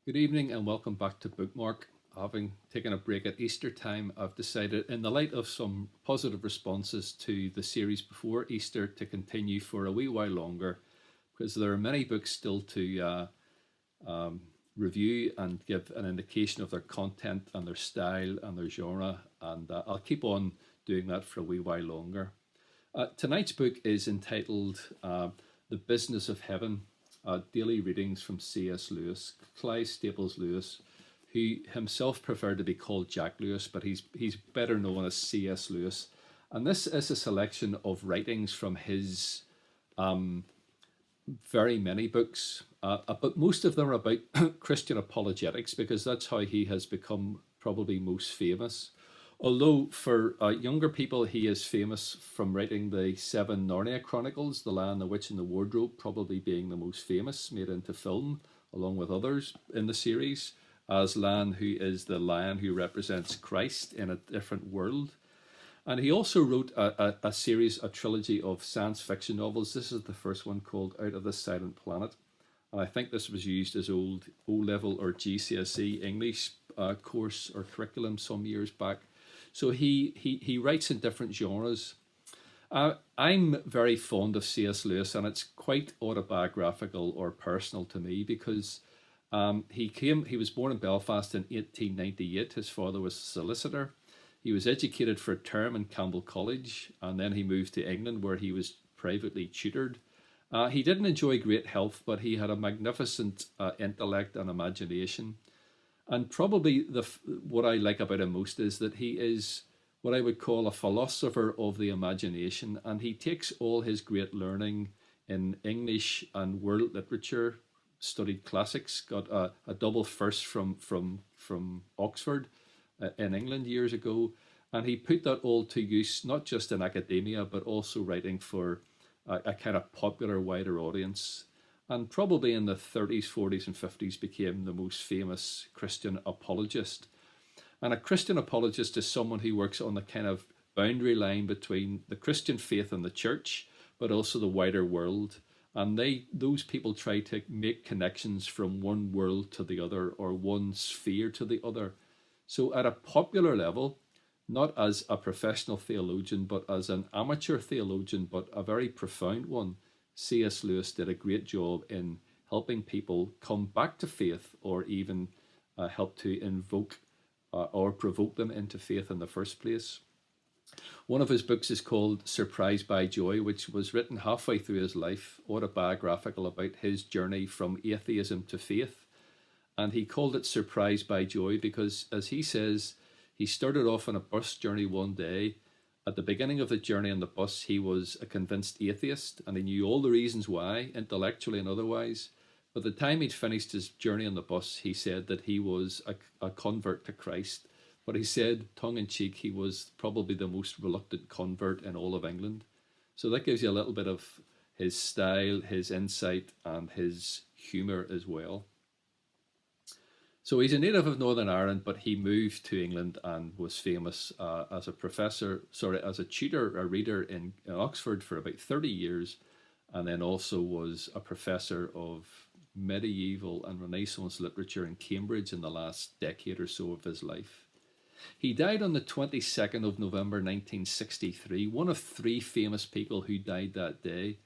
Good evening and welcome back to Bookmark. Having taken a break at Easter time, I've decided, in the light of some positive responses to the series before Easter, to continue for a wee while longer because there are many books still to review and give an indication of their content and their style and their genre. And I'll keep on doing that for a wee while longer. Tonight's book is entitled The Business of Heaven, daily readings from C.S. Lewis, Clive Staples Lewis, who himself preferred to be called Jack Lewis, but he's better known as C.S. Lewis. And this is a selection of writings from his very many books, but most of them are about Christian apologetics because that's how he has become probably most famous. Although for younger people, he is famous from writing the 7 Narnia Chronicles, The Lion, the Witch and the Wardrobe, probably being the most famous, made into film, along with others in the series, as Lan, who is the lion who represents Christ in a different world. And he also wrote a series, a trilogy of science fiction novels. This is the first one, called Out of the Silent Planet. And I think this was used as old O-level or GCSE English course or curriculum some years back. So he writes in different genres. I'm very fond of C.S. Lewis, and it's quite autobiographical or personal to me because he was born in Belfast in 1898. His father was a solicitor. He was educated for a term in Campbell College, and then he moved to England where he was privately tutored. He didn't enjoy great health, but he had a magnificent intellect and imagination. And probably what I like about him most is that he is what I would call a philosopher of the imagination, and he takes all his great learning in English and world literature, studied classics, got a double first from Oxford in England years ago, and he put that all to use, not just in academia, but also writing for a kind of popular wider audience. And probably in the 30s, 40s, and 50s became the most famous Christian apologist. And a Christian apologist is someone who works on the kind of boundary line between the Christian faith and the church, but also the wider world. And those people try to make connections from one world to the other or one sphere to the other. So at a popular level, not as a professional theologian, but as an amateur theologian, but a very profound one, C.S. Lewis did a great job in helping people come back to faith, or even help to invoke or provoke them into faith in the first place. One of his books is called Surprised by Joy, which was written halfway through his life, autobiographical about his journey from atheism to faith. And he called it Surprised by Joy because, as he says, he started off on a bus journey one day. At the beginning of the journey on the bus, he was a convinced atheist, and he knew all the reasons why, intellectually and otherwise. By the time he'd finished his journey on the bus, he said that he was a convert to Christ. But he said, tongue-in-cheek, he was probably the most reluctant convert in all of England. So that gives you a little bit of his style, his insight, and his humour as well. So he's a native of Northern Ireland, but he moved to England and was famous as a tutor, a reader in Oxford for about 30 years, and then also was a professor of medieval and Renaissance literature in Cambridge in the last decade or so of his life. He died on the 22nd of November 1963, one of 3 famous people who died that day.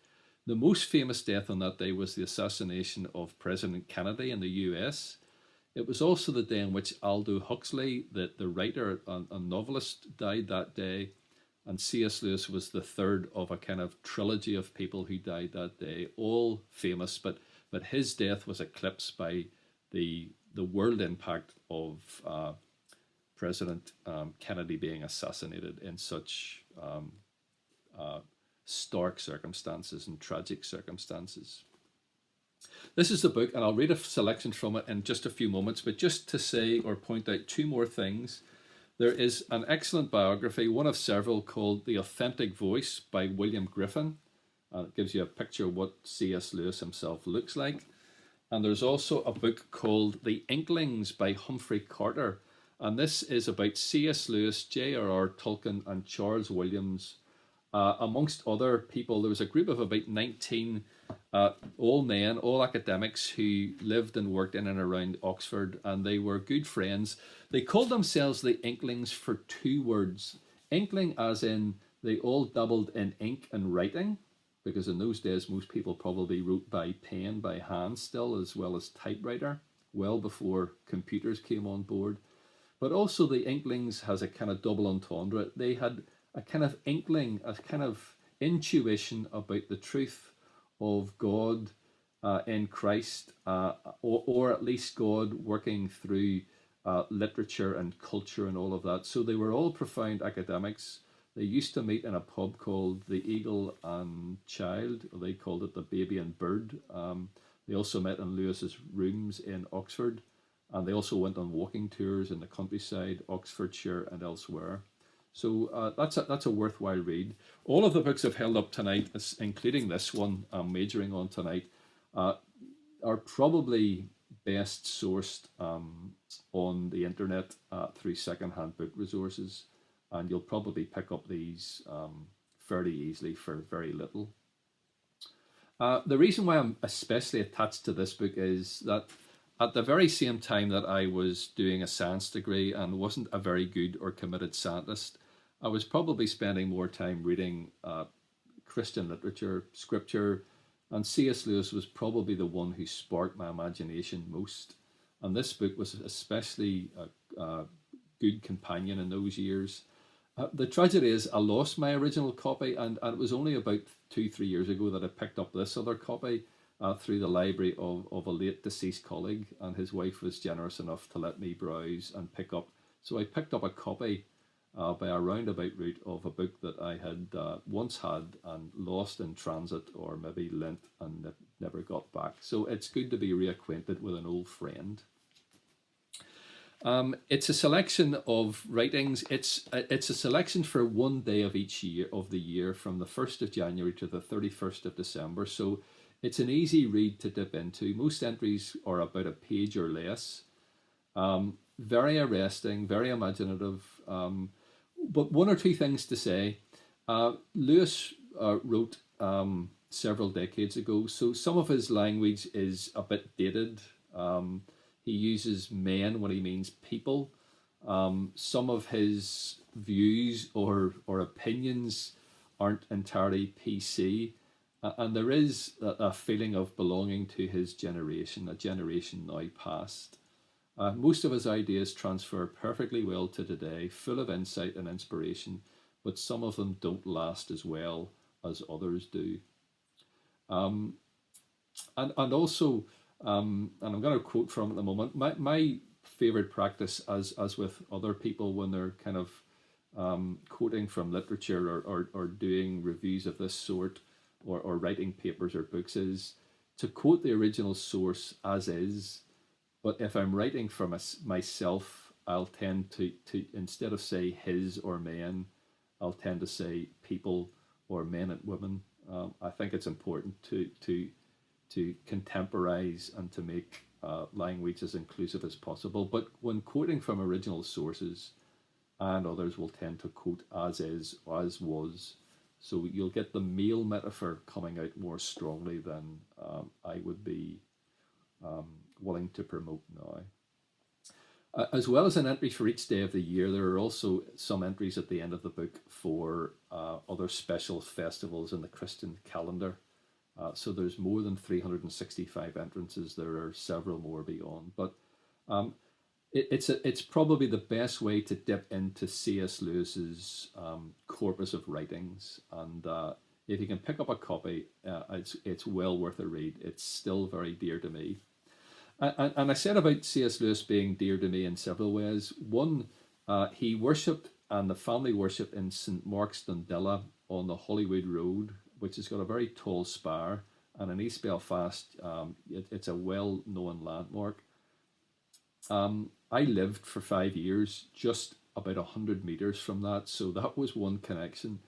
The most famous death on that day was the assassination of President Kennedy in the US. It was also the day in which Aldous Huxley, the writer and novelist, died that day. And C.S. Lewis was the third of a kind of trilogy of people who died that day, all famous, but his death was eclipsed by the world impact of President Kennedy being assassinated in such stark circumstances and tragic circumstances. This is the book, and I'll read a selection from it in just a few moments, but just to say or point out 2 more things. There is an excellent biography, one of several, called The Authentic Voice by William Griffin. It gives you a picture of what C.S. Lewis himself looks like. And there's also a book called The Inklings by Humphrey Carter. And this is about C.S. Lewis, J.R.R. Tolkien, and Charles Williams. Amongst other people, there was a group of about 19 all men, all academics who lived and worked in and around Oxford, and they were good friends. They called themselves the Inklings for two words. Inkling, as in they all dabbled in ink and writing, because in those days most people probably wrote by pen, by hand still, as well as typewriter, well before computers came on board. But also the Inklings has a kind of double entendre. They had a kind of inkling, a kind of intuition about the truth of God in Christ, or at least God working through literature and culture and all of that. So they were all profound academics. They used to meet in a pub called the Eagle and Child, or they called it the Baby and Bird. They also met in Lewis's rooms in Oxford, and they also went on walking tours in the countryside, Oxfordshire and elsewhere. So that's a worthwhile read. All of the books I've held up tonight, including this one I'm majoring on tonight, are probably best sourced on the internet through secondhand book resources, and you'll probably pick up these fairly easily for very little. The reason why I'm especially attached to this book is that at the very same time that I was doing a science degree and wasn't a very good or committed scientist, I was probably spending more time reading Christian literature, scripture, and C.S. Lewis was probably the one who sparked my imagination most. And this book was especially a good companion in those years. The tragedy is I lost my original copy, and it was only about 2-3 years ago that I picked up this other copy through the library of a late deceased colleague, and his wife was generous enough to let me browse and pick up. So I picked up a copy by a roundabout route of a book that I had once had and lost in transit, or maybe lent and never got back. So it's good to be reacquainted with an old friend. It's a selection of writings. It's a selection for one day of each year of the year, from the 1st of January to the 31st of December. So it's an easy read to dip into. Most entries are about a page or less. Very arresting, very imaginative. But one or two things to say. Lewis wrote several decades ago, so some of his language is a bit dated. He uses men when he means people. Some of his views or opinions aren't entirely PC. And there is a feeling of belonging to his generation, a generation now past. Most of his ideas transfer perfectly well to today, full of insight and inspiration, but some of them don't last as well as others do. And also, and I'm going to quote from at the moment, my favorite practice, as with other people when they're kind of quoting from literature or doing reviews of this sort, or writing papers or books, is to quote the original source as is. But if I'm writing for myself, I'll tend to instead of say his or men, I'll tend to say people or men and women. I think it's important to contemporize and to make language as inclusive as possible. But when quoting from original sources, and others will tend to quote as is, as was. So you'll get the male metaphor coming out more strongly than I would be willing to promote now. As well as an entry for each day of the year, there are also some entries at the end of the book for other special festivals in the Christian calendar. So there's more than 365 entrances. There are several more beyond. But it's probably the best way to dip into C.S. Lewis's corpus of writings. And if you can pick up a copy, it's well worth a read. It's still very dear to me. And I said about C.S. Lewis being dear to me in several ways. One, he worshipped, and the family worshipped in St. Mark's Dundilla on the Holywood Road, which has got a very tall spire. And in East Belfast, it's a well-known landmark. I lived for 5 years just about 100 metres from that, so that was one connection.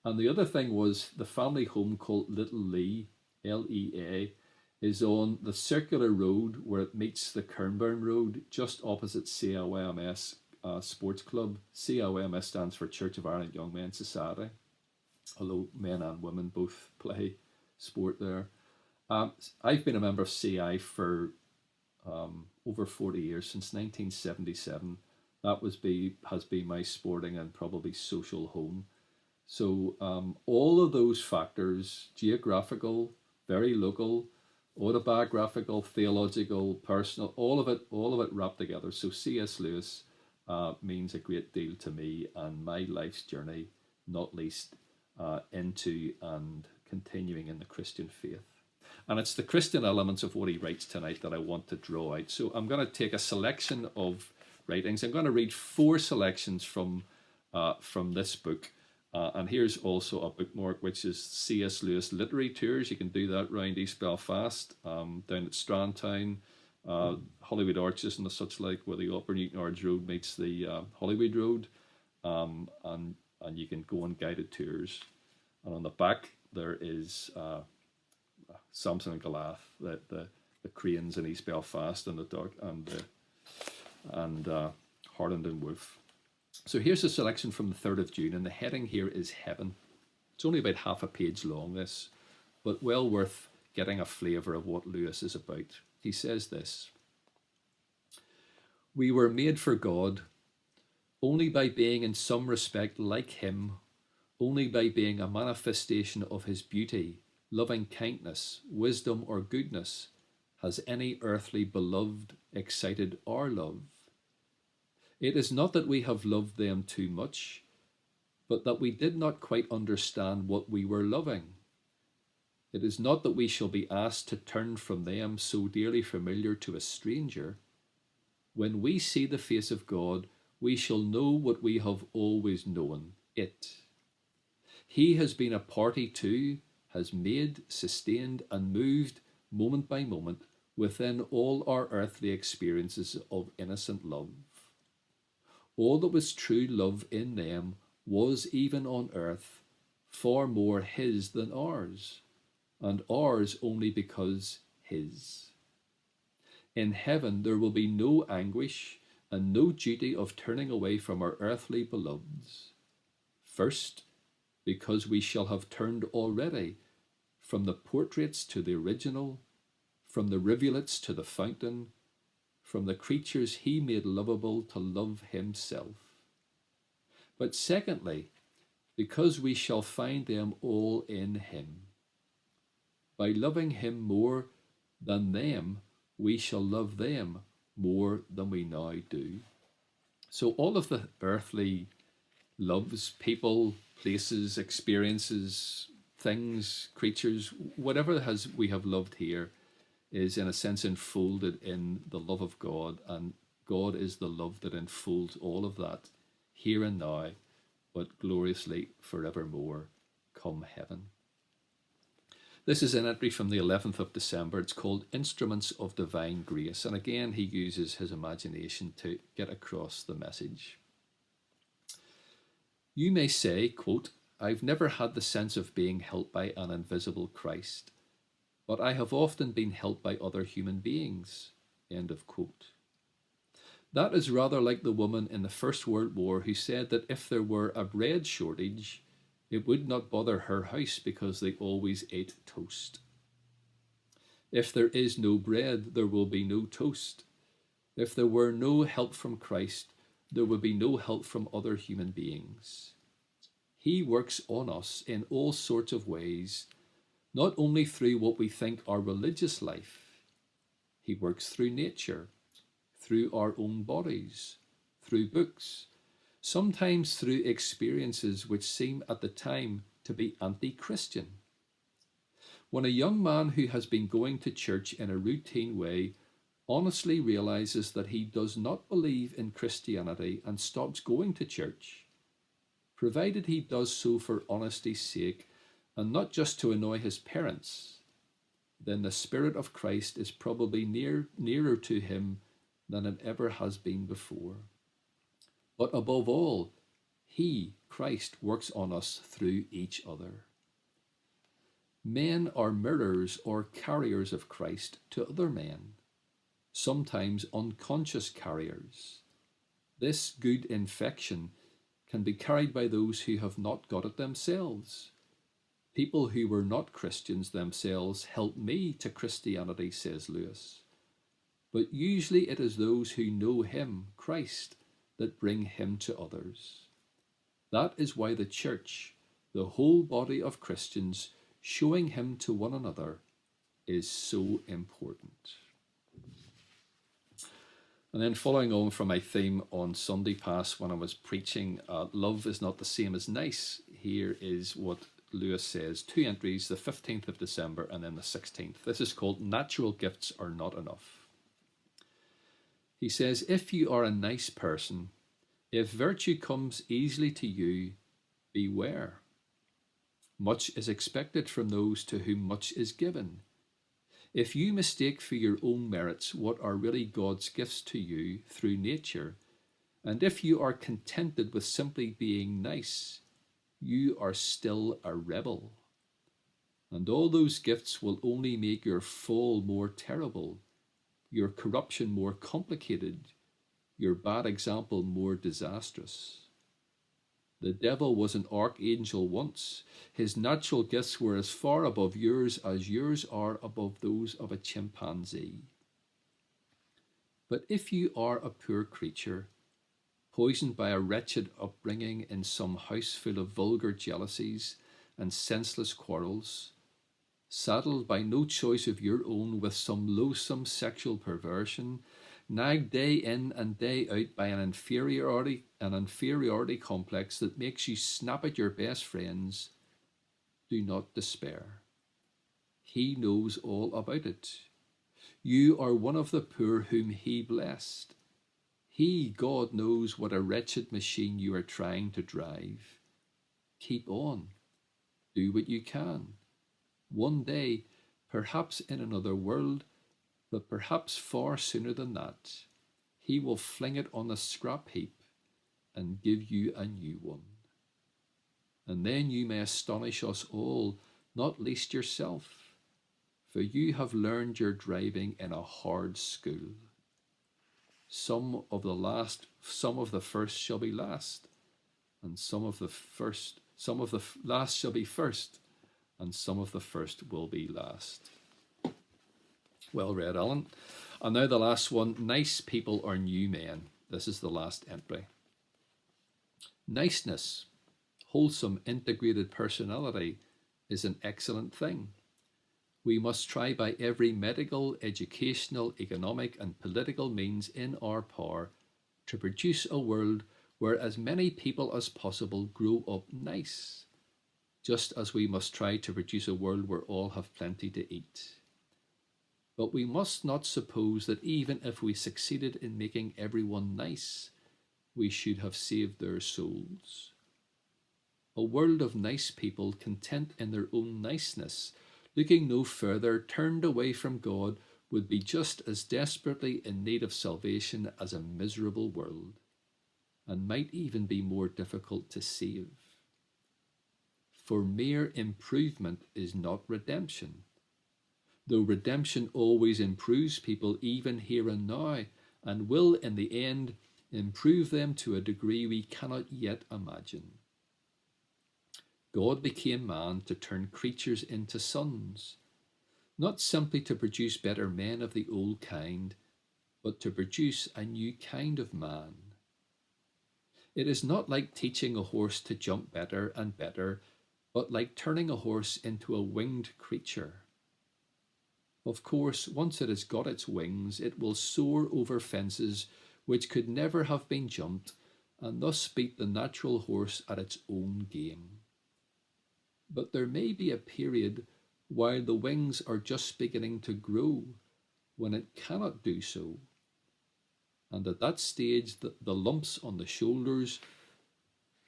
And the other thing was the family home called Little Lea, Lea, is on the circular road where it meets the Kernburn Road, just opposite CIYMS Sports Club. CIYMS stands for Church of Ireland Young Men's Society, although men and women both play sport there. I've been a member of CI for over 40 years, since 1977. That has been my sporting and probably social home. So all of those factors, geographical, very local, autobiographical, theological, personal, all of it wrapped together. So C.S. Lewis means a great deal to me and my life's journey, not least into and continuing in the Christian faith. And it's the Christian elements of what he writes tonight that I want to draw out. So I'm going to take a selection of writings. I'm going to read 4 selections from this book. And here's also a bookmark, which is C.S. Lewis Literary Tours. You can do that round East Belfast, down at Strandtown, Hollywood Arches and the such like, where the Upper Newton Ards Road meets the Hollywood Road. And you can go on guided tours. And on the back, there is Samson and Goliath, the cranes in East Belfast, and the dark and Harland and Wolff. So here's a selection from the 3rd of June, and the heading here is Heaven. It's only about half a page long, this, but well worth getting a flavour of what Lewis is about. He says this: "We were made for God only by being in some respect like him, only by being a manifestation of his beauty, loving kindness, wisdom, or goodness, has any earthly beloved excited our love. It is not that we have loved them too much, but that we did not quite understand what we were loving. It is not that we shall be asked to turn from them so dearly familiar to a stranger. When we see the face of God, we shall know what we have always known, it. He has been a party to, has made, sustained, and moved moment by moment within all our earthly experiences of innocent love. All that was true love in them was, even on earth, far more his than ours, and ours only because his. In heaven there will be no anguish and no duty of turning away from our earthly beloveds. First, because we shall have turned already from the portraits to the original, from the rivulets to the fountain, from the creatures he made lovable to love himself. But secondly, because we shall find them all in him. By loving him more than them, we shall love them more than we now do." So all of the earthly loves, people, places, experiences, things, creatures, whatever we have loved here, is in a sense enfolded in the love of God, and God is the love that enfolds all of that here and now, but gloriously forevermore, come heaven. This is an entry from the 11th of December. It's called Instruments of Divine Grace, and again he uses his imagination to get across the message. "You may say, quote, I've never had the sense of being helped by an invisible Christ, but I have often been helped by other human beings." End of quote. That is rather like the woman in the First World War who said that if there were a bread shortage, it would not bother her house because they always ate toast. If there is no bread, there will be no toast. If there were no help from Christ, there would be no help from other human beings. He works on us in all sorts of ways, not only through what we think our religious life. He works through nature, through our own bodies, through books, sometimes through experiences which seem at the time to be anti-Christian. When a young man who has been going to church in a routine way honestly realizes that he does not believe in Christianity and stops going to church, provided he does so for honesty's sake and not just to annoy his parents, then the Spirit of Christ is probably nearer to him than it ever has been before. But above all, he, Christ, works on us through each other. Men are mirrors or carriers of Christ to other men, sometimes unconscious carriers. This good infection can be carried by those who have not got it themselves. People who were not Christians themselves helped me to Christianity, says Lewis. But usually it is those who know him, Christ, that bring him to others. That is why the church, the whole body of Christians, showing him to one another, is so important. And then following on from my theme on Sunday past when I was preaching, love is not the same as nice. Here is what Lewis says, 2 entries, the 15th of December and then the 16th. This is called Natural Gifts Are Not Enough. He says, if you are a nice person, if virtue comes easily to you, beware. Much is expected from those to whom much is given. If you mistake for your own merits what are really God's gifts to you through nature, and if you are contented with simply being nice, you are still a rebel. And all those gifts will only make your fall more terrible, your corruption more complicated, your bad example more disastrous. The devil was an archangel once. His natural gifts were as far above yours as yours are above those of a chimpanzee. But if you are a poor creature, poisoned by a wretched upbringing in some house full of vulgar jealousies and senseless quarrels, saddled by no choice of your own with some loathsome sexual perversion, nagged day in and day out by an inferiority complex that makes you snap at your best friends, do not despair. He knows all about it. You are one of the poor whom he blessed. He, God, knows what a wretched machine you are trying to drive. Keep on. Do what you can. One day, perhaps in another world, but perhaps far sooner than that, he will fling it on the scrap heap and give you a new one. And then you may astonish us all, not least yourself, for you have learned your driving in a hard school. Some of the first shall be last, and some of the last shall be first, and some of the first will be last. Well read, Alan. And now the last one. Nice people are new men. This is the last entry. Niceness, wholesome, integrated personality is an excellent thing. We must try by every medical, educational, economic, and political means in our power to produce a world where as many people as possible grow up nice, just as we must try to produce a world where all have plenty to eat. But we must not suppose that even if we succeeded in making everyone nice, we should have saved their souls. A world of nice people, content in their own niceness, looking no further, turned away from God, would be just as desperately in need of salvation as a miserable world, and might even be more difficult to save. For mere improvement is not redemption, though redemption always improves people even here and now, and will in the end improve them to a degree we cannot yet imagine. God became man to turn creatures into sons, not simply to produce better men of the old kind, but to produce a new kind of man. It is not like teaching a horse to jump better and better, but like turning a horse into a winged creature. Of course, once it has got its wings, it will soar over fences which could never have been jumped, and thus beat the natural horse at its own game. But there may be a period while the wings are just beginning to grow, when it cannot do so. And at that stage, the lumps on the shoulders,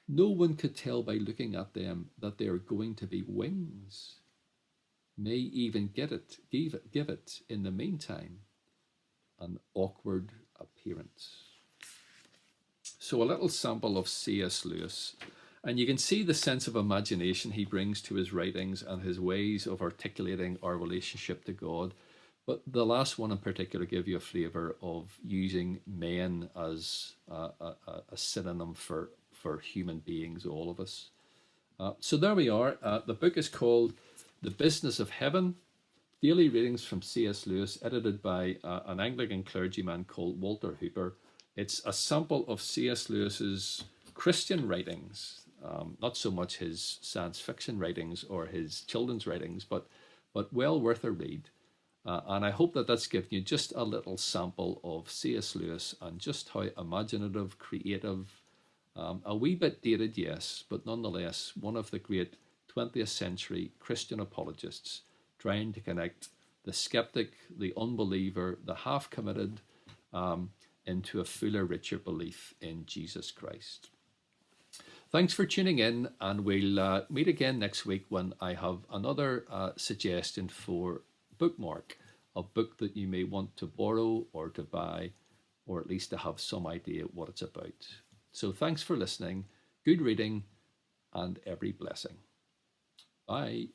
no one could tell by looking at them that they are going to be wings, may even give it, in the meantime, an awkward appearance. So a little sample of C.S. Lewis, and you can see the sense of imagination he brings to his writings and his ways of articulating our relationship to God. But the last one in particular give you a flavour of using men as a synonym for human beings, all of us. So there we are. The book is called The Business of Heaven, Daily Readings from C.S. Lewis, edited by an Anglican clergyman called Walter Hooper. It's a sample of C.S. Lewis's Christian writings, not so much his science fiction writings or his children's writings, but well worth a read. And I hope that that's given you just a little sample of C.S. Lewis and just how imaginative, creative, a wee bit dated, yes, but nonetheless one of the great 20th century Christian apologists, trying to connect the skeptic, the unbeliever, the half committed into a fuller, richer belief in Jesus Christ. Thanks for tuning in, and we'll meet again next week when I have another suggestion for Bookmark, a book that you may want to borrow or to buy, or at least to have some idea what it's about. So thanks for listening, good reading, and every blessing. Bye.